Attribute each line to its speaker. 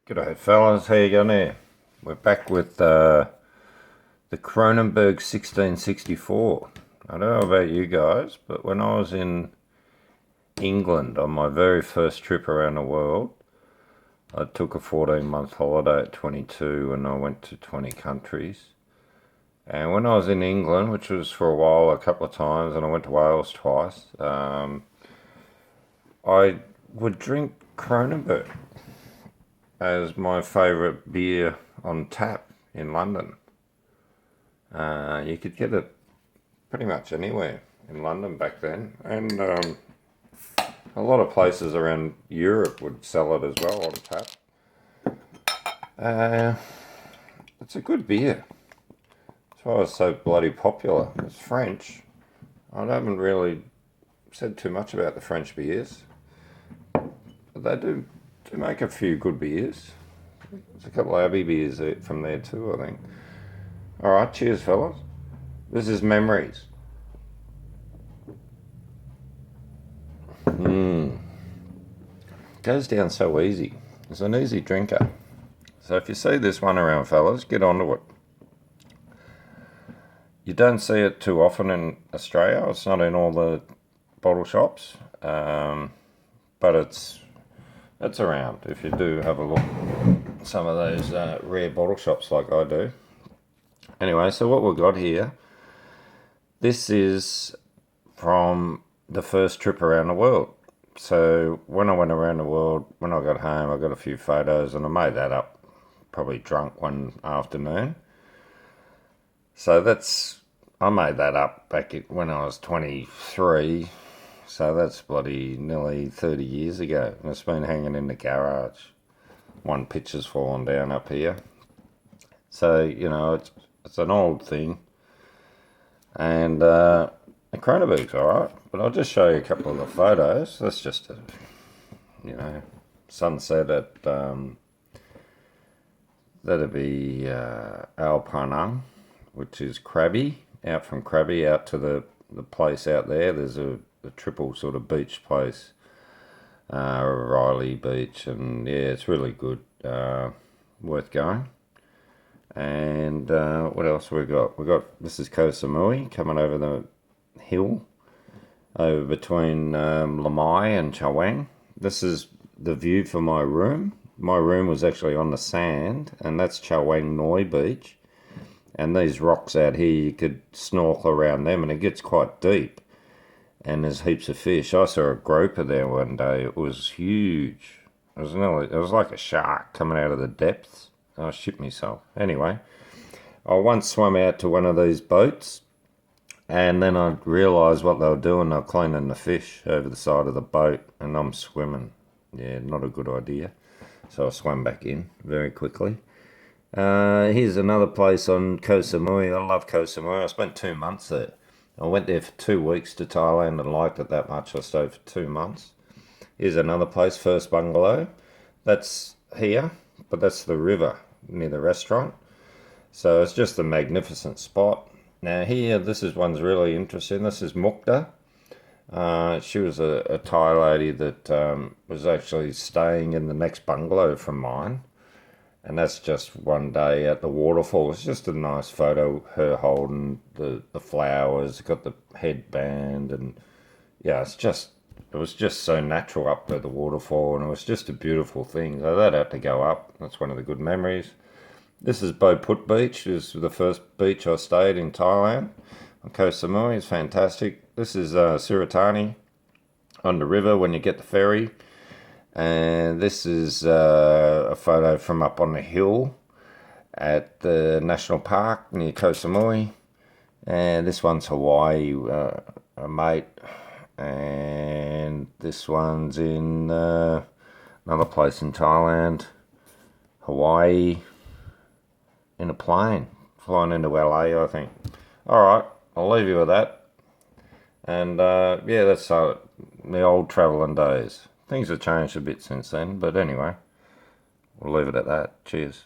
Speaker 1: G'day fellas, how you going there? We're back with the Kronenbourg 1664. I don't know about you guys, but when I was in England on my very first trip around the world, I took a 14-month holiday at 22 and I went to 20 countries. And when I was in England, which was for a while, a couple of times, and I went to Wales twice, I would drink Kronenbourg as my favourite beer on tap in London. You could get it pretty much anywhere in London back then, and a lot of places around Europe would sell it as well on tap. It's a good beer. That's why it's so bloody popular. It's French. I haven't really said too much about the French beers, but they do make a few good beers. There's a couple of Abbey beers from there too, I think. Alright, cheers fellas. This is Memories. Goes down so easy. It's an easy drinker. So if you see this one around fellas, get onto it. You don't see it too often in Australia. It's not in all the bottle shops, but it's around if you do have a look at some of those rare bottle shops like I do. Anyway, so what we've got here, this is from the first trip around the world. So when I went around the world, when I got home, I got a few photos and I made that up, probably drunk one afternoon. So I made that up back when I was 23. So that's bloody nearly 30 years ago. And it's been hanging in the garage. One picture's fallen down up here. So, you know, it's an old thing. And the Kronenbourg's alright. But I'll just show you a couple of the photos. That's just a, sunset at, that'd be Alpanang, which is Krabi. Out from Krabi out to the place out there. There's a triple sort of beach place, Riley Beach, and yeah, it's really good, worth going. And what else we got? This is Koh Samui coming over the hill over between Lamai and Chaweng. This is the view from my room. My room was actually on the sand, and that's Chaweng Noi Beach. And these rocks out here, you could snorkel around them, and it gets quite deep. And there's heaps of fish. I saw a groper there one day. It was huge. It was like a shark coming out of the depths. I shit myself. Anyway, I once swam out to one of these boats, and then I realised what they were doing. They were cleaning the fish over the side of the boat, and I'm swimming. Yeah, not a good idea. So I swam back in very quickly. Here's another place on Koh Samui. I love Koh Samui. I spent 2 months there. I went there for 2 weeks to Thailand and liked it that much. I stayed for 2 months. Here's another place, First Bungalow. That's here, but that's the river near the restaurant. So it's just a magnificent spot. Now here, one's really interesting. This is Mukta. She was a Thai lady that was actually staying in the next bungalow from mine. And that's just one day at the waterfall. It's just a nice photo, her holding the flowers, got the headband, and yeah, it was just so natural up by the waterfall, and it was just a beautiful thing. So that had to go up. That's one of the good memories. This is Bo Put Beach. This is the first beach I stayed in Thailand. On Koh Samui, it's fantastic. This is Siratani on the river when you get the ferry. And this is a photo from up on the hill at the national park near Koh Samui. And this one's Hawaii, a mate. And this one's in another place in Thailand, Hawaii, in a plane, flying into LA, I think. Alright, I'll leave you with that. And yeah, that's the old travelling days. Things have changed a bit since then, but anyway, we'll leave it at that. Cheers.